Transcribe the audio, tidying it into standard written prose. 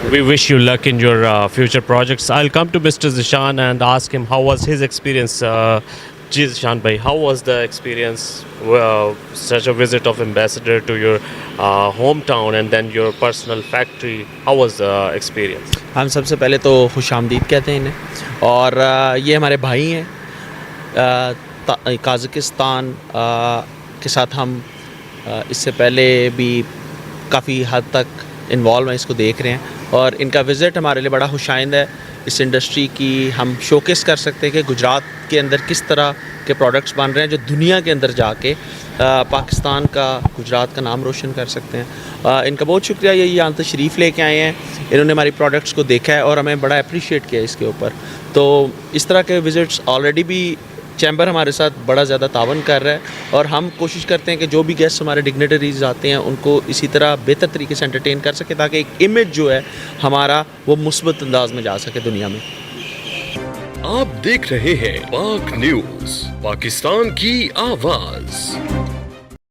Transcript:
We wish you luck in your future projects. I'll come to Mr. Zishan and ask him how was his experience. Zishan bhai, how was the experience? Such a visit of ambassador to your hometown and then your personal factory. How was the experience? हम सबसे पहले तो खुश आमदीद कहते हैं इन्हें, और ये हमारे भाई हैं। काज़किस्तान के साथ हम इससे पहले भी काफ़ी हद तक इन्वॉल्व हैं, इसको देख रहे हैं, और इनका विज़िट हमारे लिए बड़ा खुशाइंद है। इस इंडस्ट्री की हम शोकेस कर सकते हैं कि गुजरात के अंदर किस तरह के प्रोडक्ट्स बन रहे हैं जो दुनिया के अंदर जाके पाकिस्तान का, गुजरात का नाम रोशन कर सकते हैं। इनका बहुत शुक्रिया, ये यहाँ तशरीफ़ लेके आए हैं, इन्होंने हमारी प्रोडक्ट्स को देखा है और हमें बड़ा अप्रिशिएट किया इसके ऊपर। तो इस तरह के विज़िट्स ऑलरेडी भी चैम्बर हमारे साथ बड़ा ज़्यादा तावन कर रहा है, और हम कोशिश करते हैं कि जो भी गेस्ट हमारे डिग्नेटरीज आते हैं उनको इसी तरह बेहतर तरीके से एंटरटेन कर सके, ताकि एक इमेज जो है हमारा वो मुस्बत अंदाज में जा सके दुनिया में। आप देख रहे हैं पाक न्यूज़, पाकिस्तान की आवाज़।